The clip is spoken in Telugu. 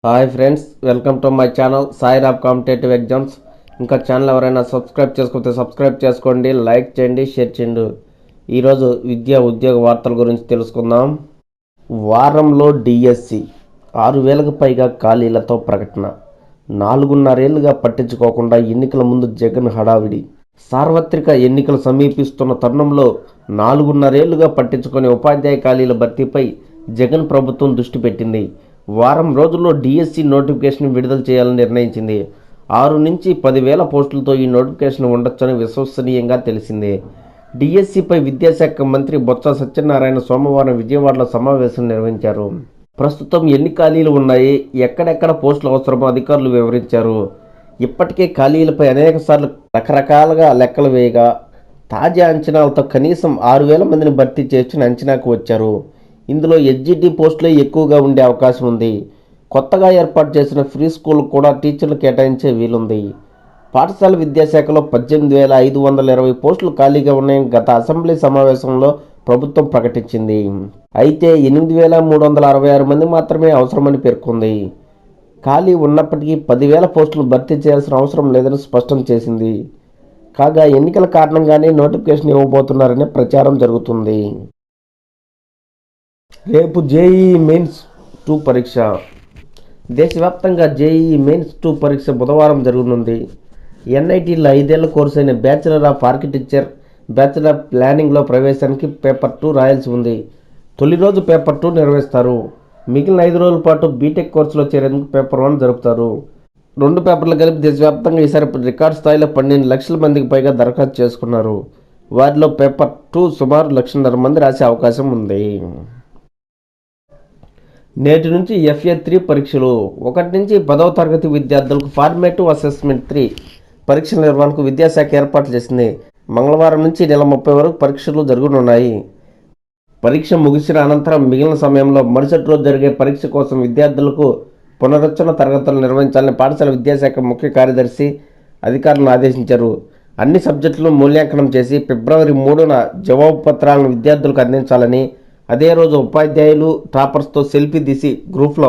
Hi friends, welcome to my channel Sairab competitive exams. ఇంకా ఛానల్ ఎవరైనా సబ్స్క్రైబ్ చేసుకోతే సబ్స్క్రైబ్ చేసుకోండి, లైక్ చేయండి, షేర్ చేయండి. ఈరోజు విద్యా ఉద్యోగ వార్తల గురించి తెలుసుకుందాం. వారంలో డిఎస్సి 6,000కు పైగా ఖాళీలతో ప్రకటన. 4.5 ఏళ్లుగా పట్టించుకోకుండా ఎన్నికల ముందు జగన్ హడావిడి. సార్వత్రిక ఎన్నికలు సమీపిస్తున్న తరుణంలో 4.5 ఏళ్లుగా పట్టించుకునే ఉపాధ్యాయ ఖాళీల భర్తీపై జగన్ ప్రభుత్వం దృష్టి పెట్టింది. వారం రోజుల్లో డిఎస్సి నోటిఫికేషన్ విడుదల చేయాలని నిర్ణయించింది. 6 నుంచి 10,000 పోస్టులతో ఈ నోటిఫికేషన్ ఉండొచ్చని విశ్వసనీయంగా తెలిసింది. డిఎస్సిపై విద్యాశాఖ మంత్రి బొత్స సత్యనారాయణ సోమవారం విజయవాడలో సమావేశం నిర్వహించారు. ప్రస్తుతం ఎన్ని ఖాళీలు ఉన్నాయి, ఎక్కడెక్కడ పోస్టులు అవసరమో అధికారులు వివరించారు. ఇప్పటికే ఖాళీలపై అనేకసార్లు రకరకాలుగా లెక్కలు వేయగా తాజా అంచనాలతో కనీసం 6,000 మందిని భర్తీ చేయొచ్చని అంచనాకు వచ్చారు. ఇందులో ఎస్జిటి పోస్టులే ఎక్కువగా ఉండే అవకాశం ఉంది. కొత్తగా ఏర్పాటు చేసిన ఫ్రీ స్కూల్ కూడా టీచర్లు కేటాయించే వీలుంది. పాఠశాల విద్యాశాఖలో 18,520 పోస్టులు ఖాళీగా ఉన్నాయని గత అసెంబ్లీ సమావేశంలో ప్రభుత్వం ప్రకటించింది. అయితే 8,366 మంది మాత్రమే అవసరమని పేర్కొంది. ఖాళీ ఉన్నప్పటికీ 10,000 పోస్టులు భర్తీ చేయాల్సిన అవసరం లేదని స్పష్టం చేసింది. కాగా ఎన్నికల కారణంగానే నోటిఫికేషన్ ఇవ్వబోతున్నారనే ప్రచారం జరుగుతుంది. రేపు జేఈఈ మెయిన్స్ 2 పరీక్ష. దేశవ్యాప్తంగా జేఈఈ మెయిన్స్ 2 పరీక్ష బుధవారం జరగనుంది. ఎన్ఐటీలో 5 ఏళ్ల కోర్సు అయిన bachelor of architecture, bachelor of ప్లానింగ్లో ప్రవేశానికి పేపర్ 2 రాయాల్సి ఉంది. తొలి రోజు పేపర్ 2 నిర్వహిస్తారు. మిగిలిన 5 రోజుల పాటు బీటెక్ కోర్సులో చేరేందుకు పేపర్ 1 జరుపుతారు. 2 పేపర్లు కలిపి దేశవ్యాప్తంగా ఈసారి రికార్డు స్థాయిలో 12 లక్షల మందికి పైగా దరఖాస్తు చేసుకున్నారు. వారిలో పేపర్ 2 సుమారు 1,50,000 మంది రాసే అవకాశం ఉంది. నేటి నుంచి FA3 పరీక్షలు. 1 నుంచి 10వ తరగతి విద్యార్థులకు ఫార్మేటివ్ అసెస్మెంట్ 3 పరీక్షల నిర్వహణకు విద్యాశాఖ ఏర్పాట్లు చేసింది. మంగళవారం నుంచి నెల 30 వరకు పరీక్షలు జరగనున్నాయి. పరీక్ష ముగిసిన అనంతరం మిగిలిన సమయంలో మరుసటి రోజు జరిగే పరీక్ష కోసం విద్యార్థులకు పునరుచ్చరణ తరగతులు నిర్వహించాలని పాఠశాల విద్యాశాఖ ముఖ్య కార్యదర్శి అధికారులను ఆదేశించారు. అన్ని సబ్జెక్టులను మూల్యాంకనం చేసి ఫిబ్రవరి 3న జవాబు పత్రాలను విద్యార్థులకు అందించాలని, అదే రోజు ఉపాధ్యాయులు టాపర్స్తో సెల్ఫీ తీసి గ్రూప్లో